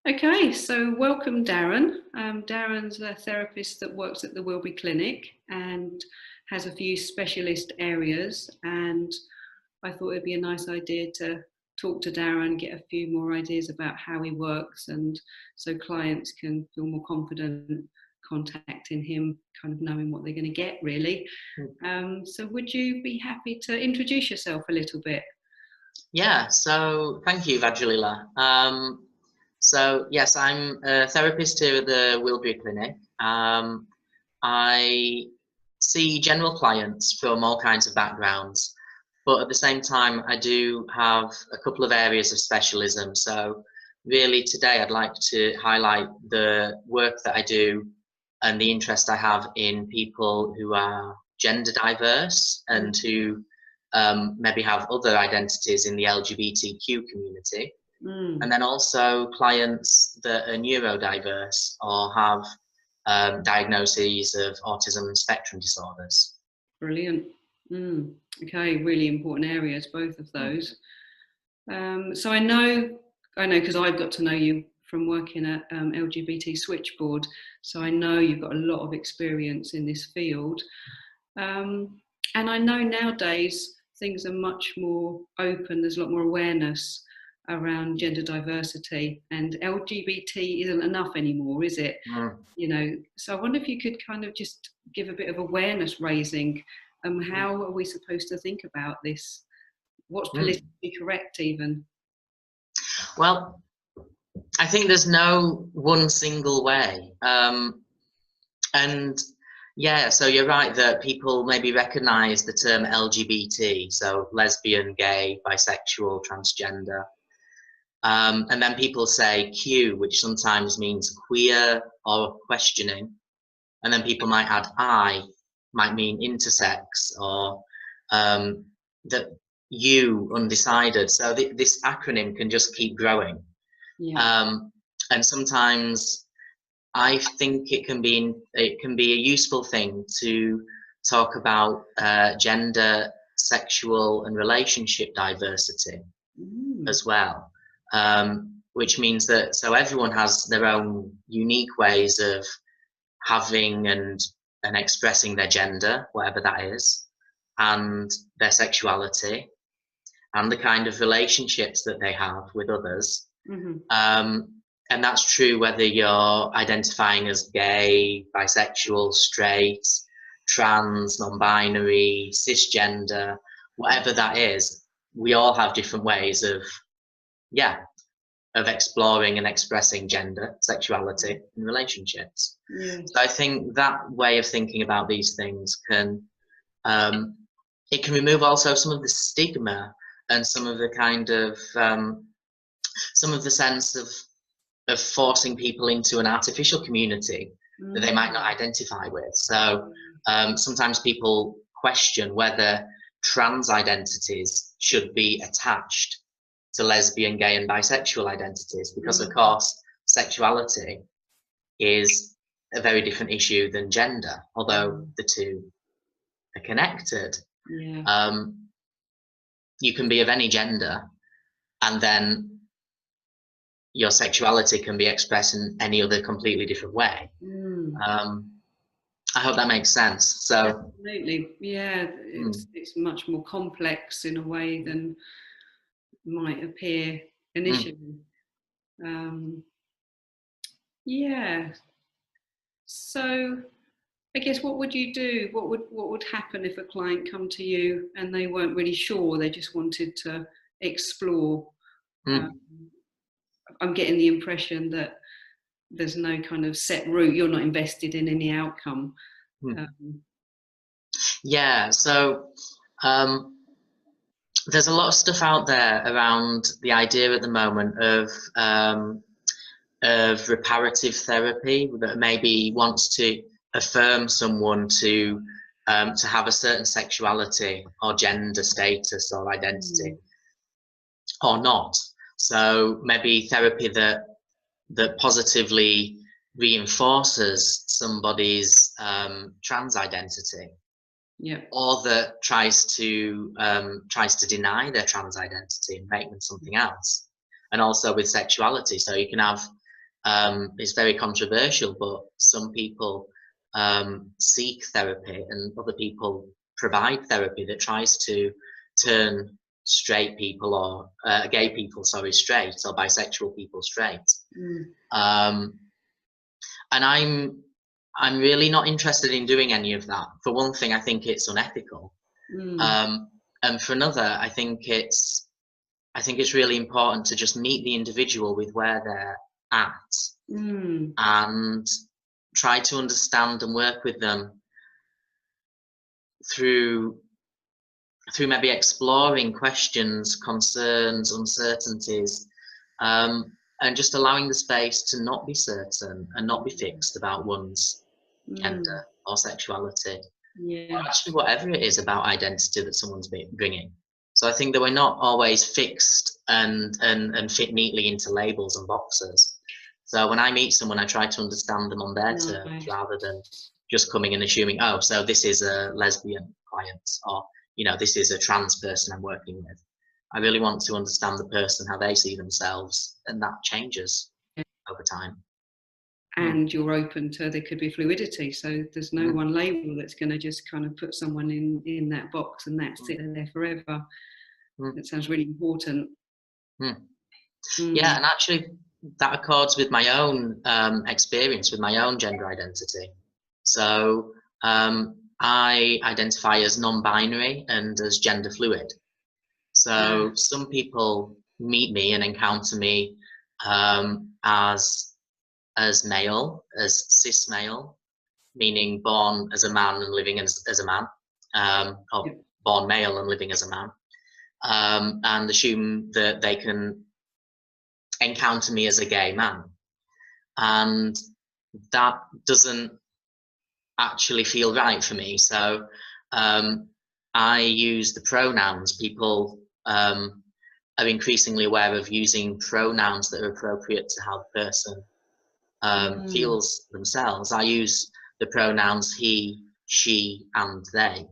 Okay, so welcome, Darren. Darren's a therapist that works at the Wilbury Clinic and has a few specialist areas. And I thought it'd be a nice idea to talk to Darren, get a few more ideas about how he works, and so clients can feel more confident contacting him, kind of knowing what they're going to get, really. So, would you be happy to introduce yourself a little bit? Yeah, so thank you, Vajralila. So yes, I'm a therapist here at the Wilbury Clinic. I see general clients from all kinds of backgrounds, but at the same time, I do have a couple of areas of specialism. So really today, I'd like to highlight the work that I do and the interest I have in people who are gender diverse and who maybe have other identities in the LGBTQ community. And then also clients that are neurodiverse or have diagnoses of autism and spectrum disorders. Brilliant. Okay, really important areas, both of those. So I know because I've got to know you from working at LGBT Switchboard, so I know you've got a lot of experience in this field. And I know nowadays things are much more open, there's a lot more awareness around gender diversity, and LGBT isn't enough anymore, is it? You know, so I wonder if you could kind of just give a bit of awareness raising. How are we supposed to think about this? What's politically correct even? Well, I think there's no one single way. And yeah, so you're right that people maybe recognize the term LGBT, so lesbian, gay, bisexual, transgender. And then people say Q, which sometimes means queer or questioning. And then people might add I, might mean intersex, or that U, undecided. So this acronym can just keep growing. Yeah. And sometimes I think it can be a useful thing to talk about gender, sexual, and relationship diversity as well. Which means that so everyone has their own unique ways of having and expressing their gender, whatever that is, and their sexuality, and the kind of relationships that they have with others. And that's true whether you're identifying as gay, bisexual, straight, trans, non-binary, cisgender, whatever that is. We all have different ways of exploring and expressing gender, sexuality, and relationships. So I think that way of thinking about these things can it can remove also some of the stigma and some of the kind of some of the sense of forcing people into an artificial community that they might not identify with. So sometimes people question whether trans identities should be attached to lesbian, gay, and bisexual identities, because of course sexuality is a very different issue than gender, although the two are connected. You can be of any gender, and then your sexuality can be expressed in any other completely different way. I hope that makes sense. So absolutely, yeah, it's much more complex in a way than might appear initially. Yeah. So I guess what would you do? What would happen if a client come to you and they weren't really sure, they just wanted to explore? I'm getting the impression that there's no kind of set route. You're not invested in any outcome. Yeah, so there's a lot of stuff out there around the idea at the moment of reparative therapy that maybe wants to affirm someone to have a certain sexuality or gender status or identity or not. So maybe therapy that positively reinforces somebody's trans identity, or that tries to deny their trans identity and make them something else. And also with sexuality, so you can have is very controversial, but some people seek therapy, and other people provide therapy that tries to turn straight people or gay people, sorry, straight, or bisexual people straight. Um, and I'm really not interested in doing any of that. For one thing, I think it's unethical, and for another, I think it's really important to just meet the individual with where they're at, and try to understand and work with them through maybe exploring questions, concerns, uncertainties, and just allowing the space to not be certain and not be fixed about one's gender or sexuality, or actually whatever it is about identity that someone's bringing. So I think that we're not always fixed and fit neatly into labels and boxes. So when I meet someone, I try to understand them on their terms, rather than just coming and assuming, oh, so this is a lesbian client, or, you know, this is a trans person I'm working with. I really want to understand the person, how they see themselves, and that changes over time. And you're open to, there could be fluidity, so there's no one label that's going to just kind of put someone in that box and that's it, and there forever. That sounds really important. Yeah, and actually that accords with my own experience with my own gender identity. So I identify as non-binary and as gender fluid. So some people meet me and encounter me as male, as cis male, meaning born as a man and living as a man, or born male and living as a man, and assume that they can encounter me as a gay man. And that doesn't actually feel right for me. So I use the pronouns. People are increasingly aware of using pronouns that are appropriate to how the person feels themselves. I use the pronouns he, she, and they,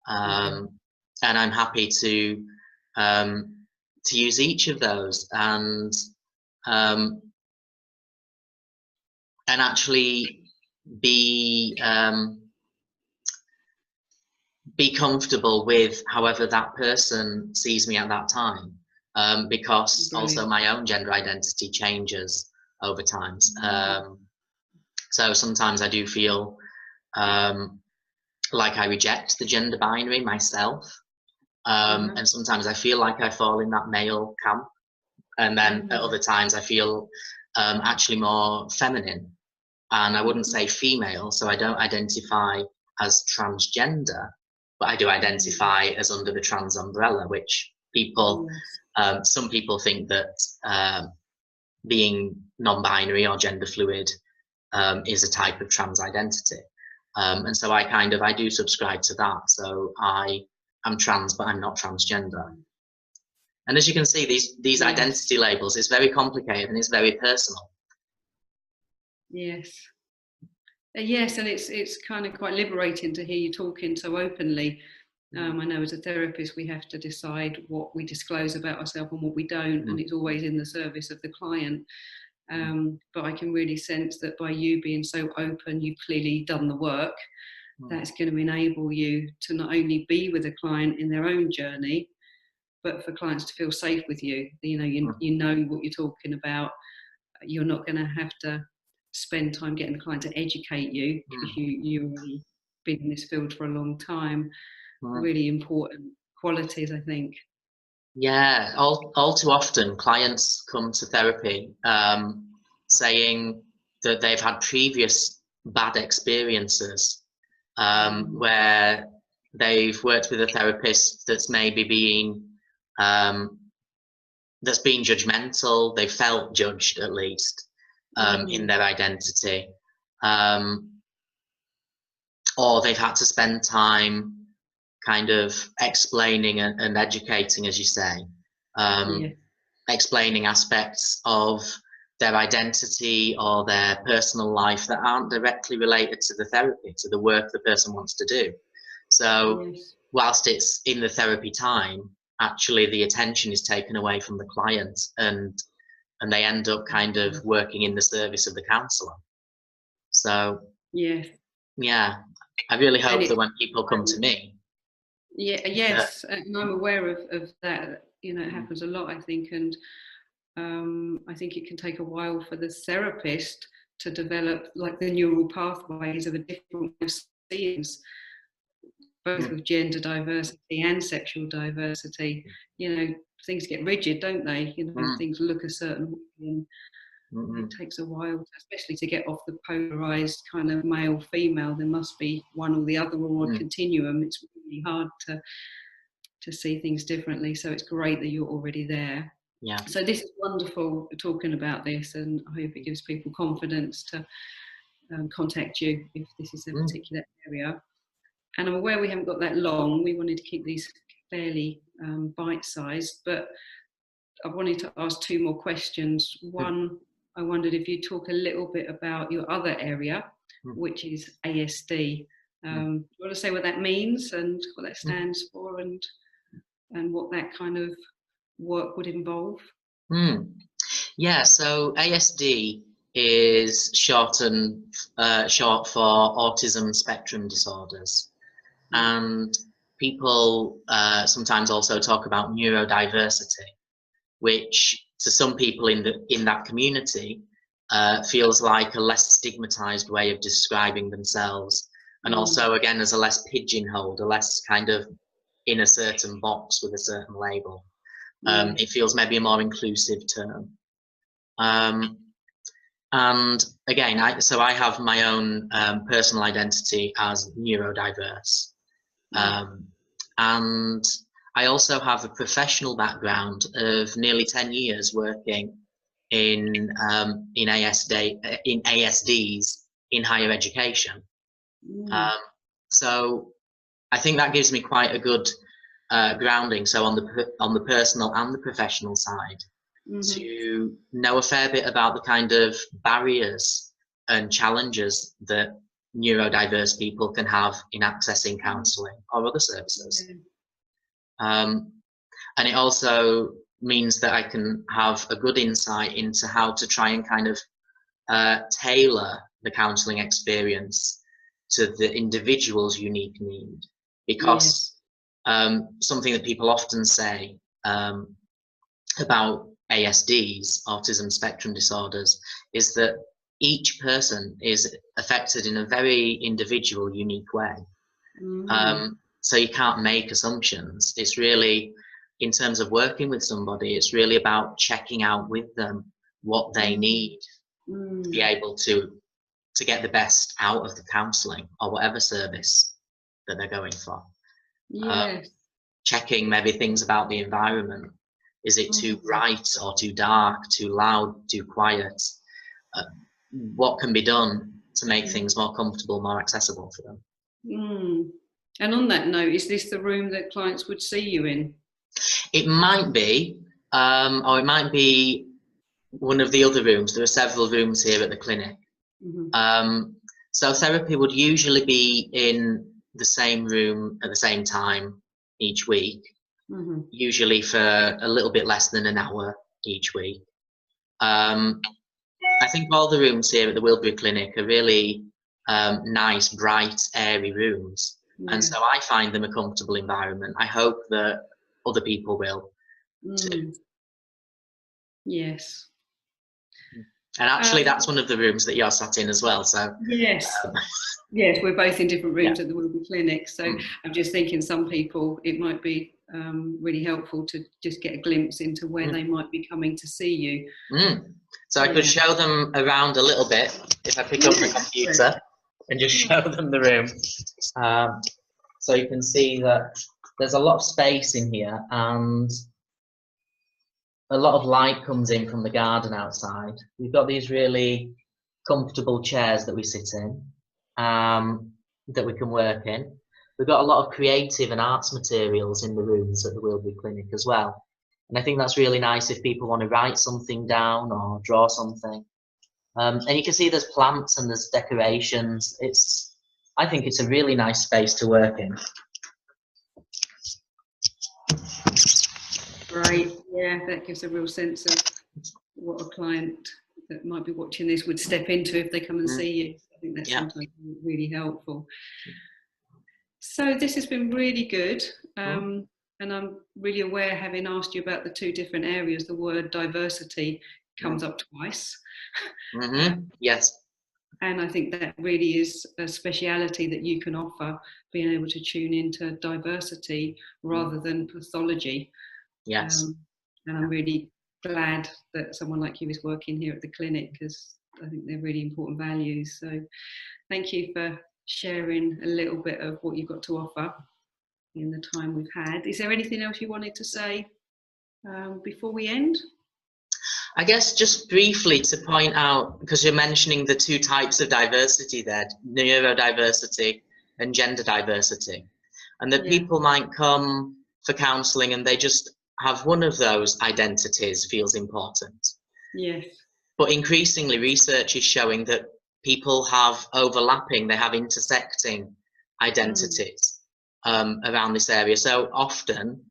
and I'm happy to use each of those, and actually be comfortable with however that person sees me at that time, because also my own gender identity changes over time. So sometimes I do feel like I reject the gender binary myself, and sometimes I feel like I fall in that male camp, and then at other times I feel actually more feminine, and I wouldn't say female, so I don't identify as transgender, but I do identify as under the trans umbrella, which people, some people think that being non-binary or gender fluid is a type of trans identity. And so I do subscribe to that. So I'm trans, but I'm not transgender. And as you can see, these identity labels, it's very complicated and it's very personal. Yes, and it's kind of quite liberating to hear you talking so openly. I know as a therapist we have to decide what we disclose about ourselves and what we don't, and it's always in the service of the client. But I can really sense that by you being so open, you've clearly done the work. That's going to enable you to not only be with a client in their own journey, but for clients to feel safe with you. You know what you're talking about. You're not going to have to spend time getting the client to educate you, because you've already been in this field for a long time. Really important qualities, I think. Yeah, all too often clients come to therapy saying that they've had previous bad experiences where they've worked with a therapist that's maybe that's been judgmental. They felt judged, at least, in their identity, or they've had to spend time kind of explaining and educating, as you say, explaining aspects of their identity or their personal life that aren't directly related to the therapy, to the work the person wants to do. So whilst it's in the therapy time, actually the attention is taken away from the client, and and they end up kind of working in the service of the counsellor. So yes, yeah, I really and hope that when people come to me, yes, and I'm aware of that. You know, it happens a lot, I think, and I think it can take a while for the therapist to develop like the neural pathways of a different way of seeing things, both with gender diversity and sexual diversity. You know, things get rigid, don't they? You know, things look a certain way, and it takes a while, especially to get off the polarized kind of male female. There must be one or the other, or a continuum. It's really hard to see things differently. So it's great that you're already there. Yeah. So this is wonderful talking about this, and I hope it gives people confidence to contact you if this is a particular area. And I'm aware we haven't got that long. We wanted to keep these fairly bite-sized, but I wanted to ask two more questions. One, I wondered if you'd talk a little bit about your other area, which is ASD. Do you want to say what that means and what that stands for, and what that kind of work would involve? Yeah, so ASD is short for autism spectrum disorders, and people sometimes also talk about neurodiversity, which to some people in that community feels like a less stigmatized way of describing themselves, and also again as a less pigeonholed, a less kind of in a certain box with a certain label. It feels maybe a more inclusive term. And again, I have my own personal identity as neurodiverse. And I also have a professional background of nearly 10 years working in ASDs in higher education. So I think that gives me quite a good grounding. So on the personal and the professional side, to know a fair bit about the kind of barriers and challenges that neurodiverse people can have in accessing counselling or other services. And it also means that I can have a good insight into how to try and kind of tailor the counselling experience to the individual's unique need. Because something that people often say about ASDs, autism spectrum disorders, is that each person is affected in a very individual, unique way. So you can't make assumptions. It's really, in terms of working with somebody, it's really about checking out with them what they need to be able to get the best out of the counselling or whatever service that they're going for. Checking maybe things about the environment. Is it too bright or too dark, too loud, too quiet? What can be done to make things more comfortable, more accessible for them? And on that note, is this the room that clients would see you in? It might be, or it might be one of the other rooms. There are several rooms here at the clinic. So therapy would usually be in the same room at the same time each week, usually for a little bit less than an hour each week. I think all the rooms here at the Wilbury Clinic are really nice, bright, airy rooms. And so I find them a comfortable environment. I hope that other people will too. Yes. And actually that's one of the rooms that you're sat in as well. So yes, we're both in different rooms at the Wilbury Clinic. So I'm just thinking some people, it might be really helpful to just get a glimpse into where they might be coming to see you. So I could show them around a little bit if I pick up my computer and just show them the room. So you can see that there's a lot of space in here, and a lot of light comes in from the garden outside. We've got these really comfortable chairs that we sit in, that we can work in. We've got a lot of creative and arts materials in the rooms at the Wilbury Clinic as well. And I think that's really nice if people want to write something down or draw something. And you can see there's plants and there's decorations. I think it's a really nice space to work in. Right, yeah, that gives a real sense of what a client that might be watching this would step into if they come and see you. I think that's sometimes really helpful. So this has been really good. And I'm really aware, having asked you about the two different areas, the word diversity comes up twice. Yes. And I think that really is a speciality that you can offer, being able to tune into diversity rather than pathology. Yes. And I'm really glad that someone like you is working here at the clinic, because I think they're really important values. So thank you for sharing a little bit of what you've got to offer in the time we've had. Is there anything else you wanted to say before we end? I guess just briefly to point out, because you're mentioning the two types of diversity there, neurodiversity and gender diversity, and that people might come for counselling and they just have one of those identities feels important. Yes. But increasingly research is showing that people have overlapping, they have intersecting identities around this area. So often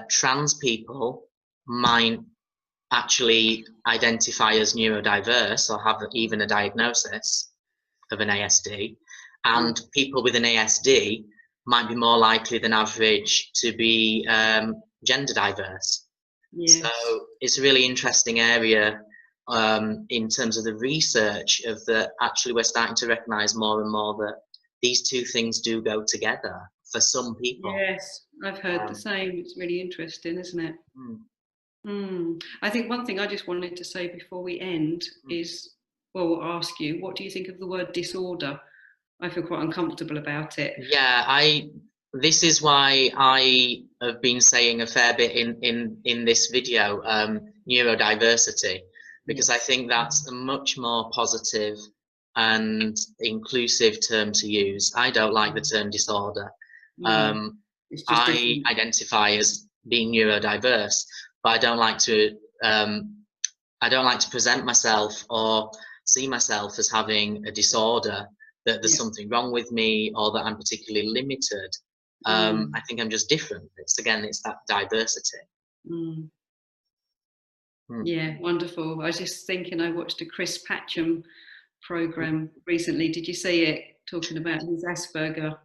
trans people might actually identify as neurodiverse or have even a diagnosis of an ASD, and people with an ASD might be more likely than average to be gender diverse. Yes. So it's a really interesting area in terms of the research of that. Actually, we're starting to recognise more and more that these two things do go together for some people. Yes, I've heard the same. It's really interesting, isn't it? I think one thing I just wanted to say before we end is, well, I'll ask you, what do you think of the word disorder? I feel quite uncomfortable about it. Yeah, this is why I have been saying a fair bit in this video, neurodiversity, because I think that's a much more positive and inclusive term to use. I don't like the term disorder. I identify as being neurodiverse, but I don't like to present myself or see myself as having a disorder, that there's something wrong with me or that I'm particularly limited. I think I'm just different. It's that diversity. Yeah, wonderful. I was just thinking, I watched a Chris Patcham program recently. Did you see it? Talking about his Asperger.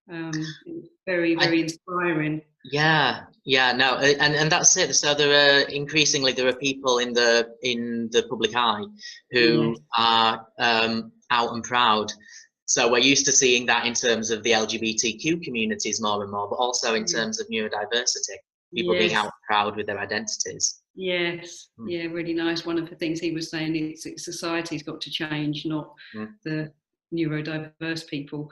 It was very, very inspiring. Yeah, no, and that's it. So there are people in the public eye who are out and proud. So we're used to seeing that in terms of the LGBTQ communities more and more, but also in terms of neurodiversity, people being out and proud with their identities. Yes, yeah, really nice. One of the things he was saying is society's got to change, not the neurodiverse people.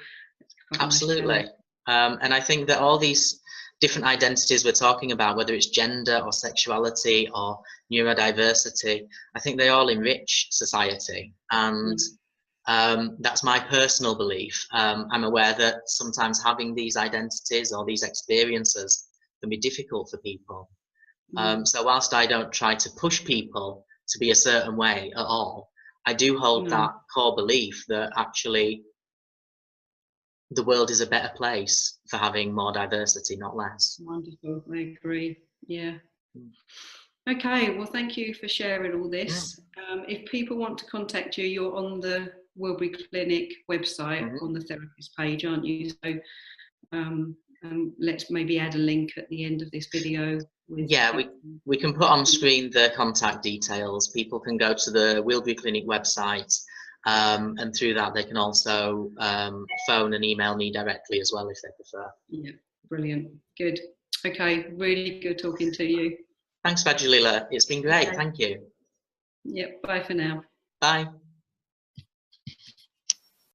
Absolutely. And I think that all these different identities we're talking about, whether it's gender or sexuality or neurodiversity, I think they all enrich society. And that's my personal belief. I'm aware that sometimes having these identities or these experiences can be difficult for people. So whilst I don't try to push people to be a certain way at all, I do hold that core belief that actually the world is a better place for having more diversity, not less. Wonderful, I agree. Yeah. Okay, well, thank you for sharing all this. If people want to contact you, you're on the Wilbury Clinic website on the therapist page, aren't you? So let's maybe add a link at the end of this video. We can put on screen the contact details. People can go to the Wilbury Clinic website, and through that they can also phone and email me directly as well if they prefer. Yeah, brilliant. Good. Okay, really good talking to you. Thanks, Vajralila. It's been great. Thank you. Yep, bye for now. Bye.